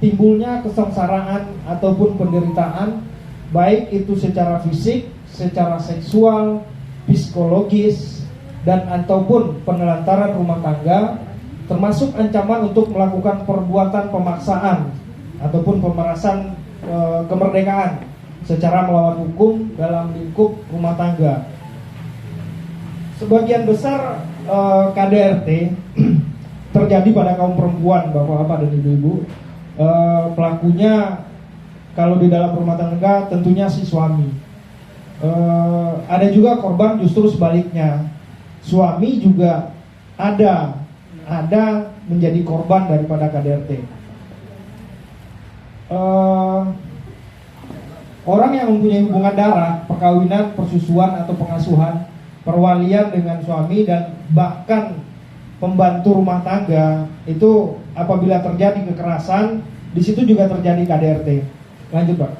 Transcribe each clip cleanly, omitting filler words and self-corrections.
timbulnya kesengsaraan ataupun penderitaan, baik itu secara fisik, secara seksual, psikologis, dan ataupun penelantaran rumah tangga, termasuk ancaman untuk melakukan perbuatan pemaksaan ataupun pemerasan kemerdekaan secara melawan hukum dalam lingkup rumah tangga. Sebagian besar KDRT terjadi pada kaum perempuan, bapak-bapak dan ibu-ibu. Pelakunya kalau di dalam rumah tangga tentunya si suami. Ada juga korban justru sebaliknya, suami juga ada menjadi korban daripada KDRT. Orang yang mempunyai hubungan darah, perkawinan, persusuan atau pengasuhan, perwalian dengan suami dan bahkan pembantu rumah tangga, itu apabila terjadi kekerasan, di situ juga terjadi KDRT. Lanjut, Pak.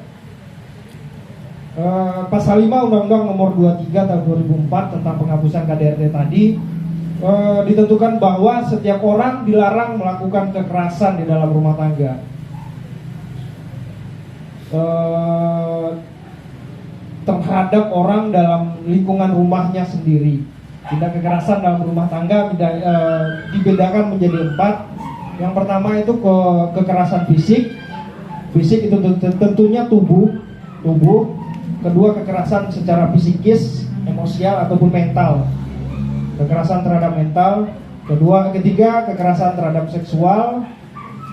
Pasal 5 Undang-Undang Nomor 23 Tahun 2004 tentang penghapusan KDRT tadi ditentukan bahwa setiap orang dilarang melakukan kekerasan di dalam rumah tangga. Terhadap orang dalam lingkungan rumahnya sendiri. Tindak kekerasan dalam rumah tangga dibedakan menjadi 4. Yang pertama itu kekerasan fisik. Fisik itu tentunya tubuh. Kedua, kekerasan secara psikis, emosial ataupun mental. Kekerasan terhadap mental. Ketiga, kekerasan terhadap seksual.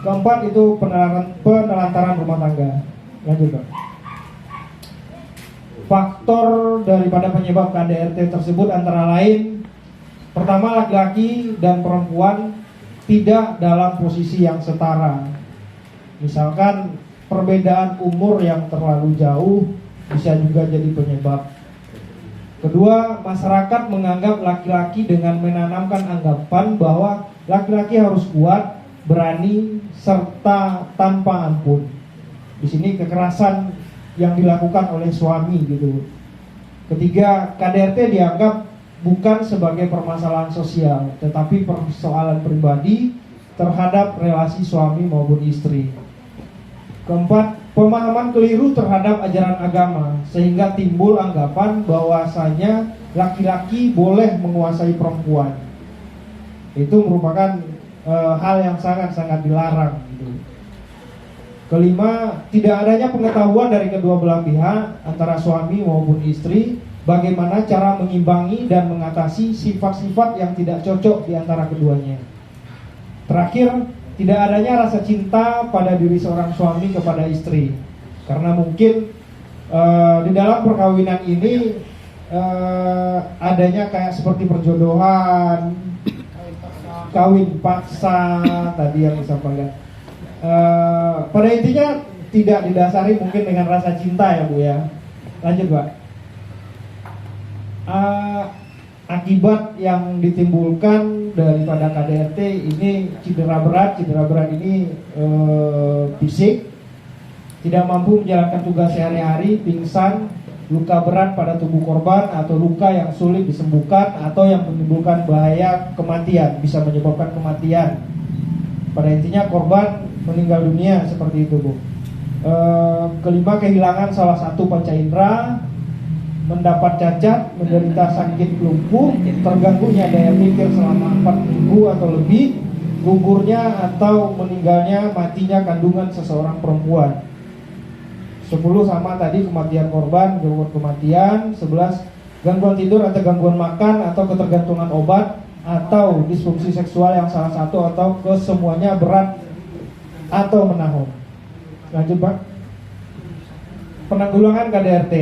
Keempat itu penelantaran rumah tangga. Lanjut, Pak. Faktor daripada penyebab KDRT tersebut antara lain, pertama, laki-laki dan perempuan tidak dalam posisi yang setara. Misalkan perbedaan umur yang terlalu jauh bisa juga jadi penyebab. Kedua, masyarakat menganggap laki-laki dengan menanamkan anggapan bahwa laki-laki harus kuat, berani, serta tanpa ampun. Di sini kekerasan yang dilakukan oleh suami gitu. Ketiga, KDRT dianggap bukan sebagai permasalahan sosial, tetapi persoalan pribadi terhadap relasi suami maupun istri. Keempat, pemahaman keliru terhadap ajaran agama, sehingga timbul anggapan bahwasanya laki-laki boleh menguasai perempuan. Itu merupakan hal yang sangat-sangat dilarang gitu. Kelima, tidak adanya pengetahuan dari kedua belah pihak antara suami maupun istri bagaimana cara mengimbangi dan mengatasi sifat-sifat yang tidak cocok di antara keduanya. Terakhir, tidak adanya rasa cinta pada diri seorang suami kepada istri, karena mungkin di dalam perkawinan ini adanya kayak seperti perjodohan, kawin paksa tadi yang disampaikan. Pada intinya tidak didasari mungkin dengan rasa cinta ya Bu ya. Lanjut Pak. Akibat yang ditimbulkan daripada KDRT ini cedera berat ini fisik, tidak mampu menjalankan tugas sehari-hari, pingsan, luka berat pada tubuh korban atau luka yang sulit disembuhkan atau yang menimbulkan bahaya kematian, bisa menyebabkan kematian. Pada intinya korban meninggal dunia seperti itu Bu. Kelima, kehilangan salah satu panca indera, mendapat cacat, menderita sakit lumpuh, terganggunya daya pikir selama 4 minggu atau lebih, gugurnya atau meninggalnya, matinya kandungan seseorang perempuan. 10 sama tadi kematian korban, gangguan kematian. 11, gangguan tidur atau gangguan makan atau ketergantungan obat atau disfungsi seksual yang salah satu atau kesemuanya berat atau menahun. Lanjut Pak. Penanggulangan KDRT.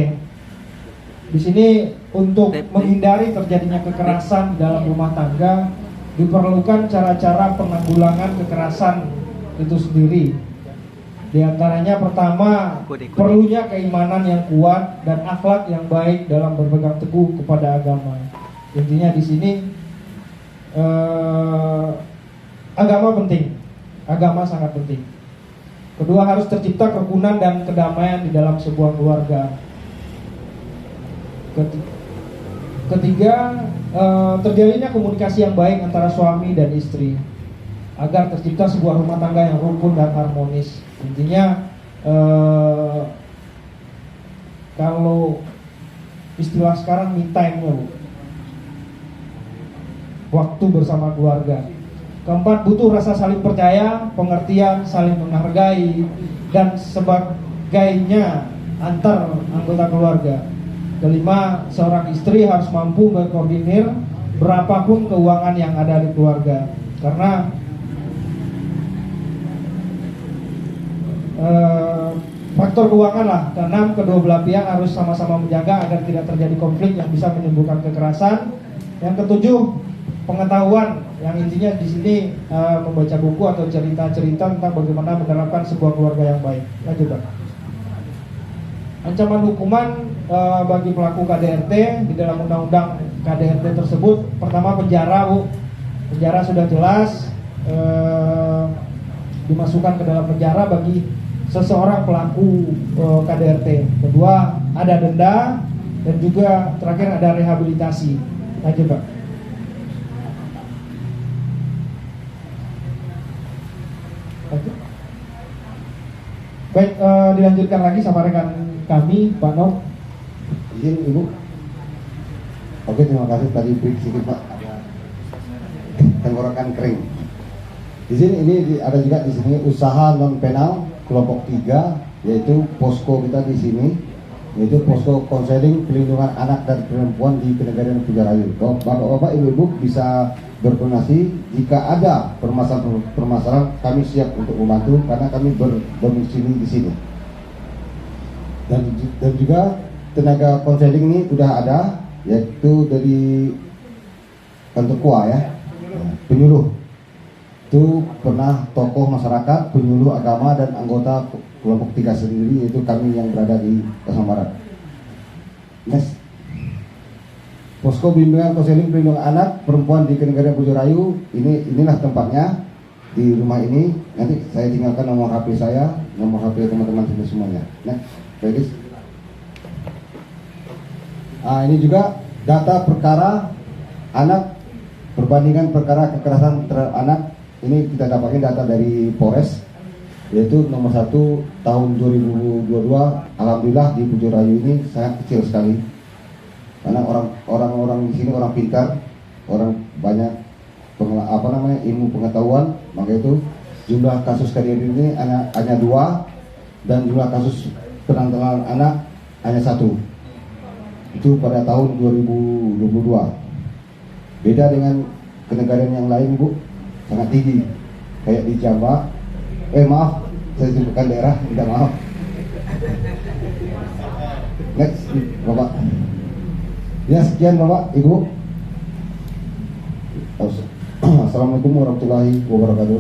Di sini untuk menghindari terjadinya kekerasan dalam rumah tangga diperlukan cara-cara penanggulangan kekerasan itu sendiri. Di antaranya pertama, perlunya keimanan yang kuat dan akhlak yang baik dalam berpegang teguh kepada agama. Intinya di sini agama penting, agama sangat penting. Kedua, harus tercipta kerukunan dan kedamaian di dalam sebuah keluarga. Ketiga, terjalinnya komunikasi yang baik antara suami dan istri. agar tercipta sebuah rumah tangga yang rukun dan harmonis. Intinya kalau istilah sekarang me time-nya, Bu, waktu bersama keluarga. Keempat, butuh rasa saling percaya, pengertian, saling menghargai, dan sebagainya antar anggota keluarga. Kelima, seorang istri harus mampu berkoordinir berapapun keuangan yang ada di keluarga. Karena faktor keuangan lah. Keenam, kedua belah pihak harus sama-sama menjaga agar tidak terjadi konflik yang bisa menimbulkan kekerasan. Yang ketujuh, pengetahuan, yang intinya di sini membaca buku atau cerita-cerita tentang bagaimana menerapkan sebuah keluarga yang baik. Lanjut, Pak. Ancaman hukuman bagi pelaku KDRT di dalam undang-undang KDRT tersebut, pertama penjara, Bu. Penjara sudah jelas, dimasukkan ke dalam penjara bagi seseorang pelaku KDRT. Kedua, ada denda, dan juga terakhir ada rehabilitasi. Lanjut, Pak. Baik, dilanjutkan lagi sama rekan kami, Pak Nok. Izin Ibu. Oke, terima kasih. Tadi break sedikit Pak, ada tenggorokan kering. Izin ini ada juga di sini usaha non penal kelompok 3, yaitu posko kita di sini, yaitu posko konseling pelindungan anak dan perempuan di Kenegarian Pujarayu. Bapak-bapak, ibu-ibu bisa berdonasi jika ada permasalahan, kami siap untuk membantu karena kami berdomisili di sini. Dan juga tenaga konseling ini sudah ada, yaitu dari Kantukua ya, penyuluh. Itu pernah tokoh masyarakat, penyuluh agama, dan anggota kelompok 3 sendiri, yaitu kami yang berada di Pasang Barat. Next. Posko bimbingan konseling perlindungan anak perempuan di Kenegarian Pujarayu, inilah tempatnya di rumah ini. Nanti saya tinggalkan nomor HP saya, nomor HP teman-teman semuanya. Next, please. Ini juga data perkara anak, perbandingan perkara kekerasan terhadap anak. Ini kita dapatkan data dari Polres, yaitu nomor 1 tahun 2022. Alhamdulillah di Pujarayu ini sangat kecil sekali, karena orang-orang di sini orang pintar, orang banyak ilmu pengetahuan, maka itu jumlah kasus KDRT ini hanya 2, dan jumlah kasus penangkapan anak hanya 1. Itu pada tahun 2022. Beda dengan kenegarian yang lain, Bu, sangat tinggi. Kayak di Jambi, maaf, saya sebutkan daerah, minta maaf. Next, Bapak. Ya, sekian Bapak, Ibu. Assalamualaikum warahmatullahi wabarakatuh.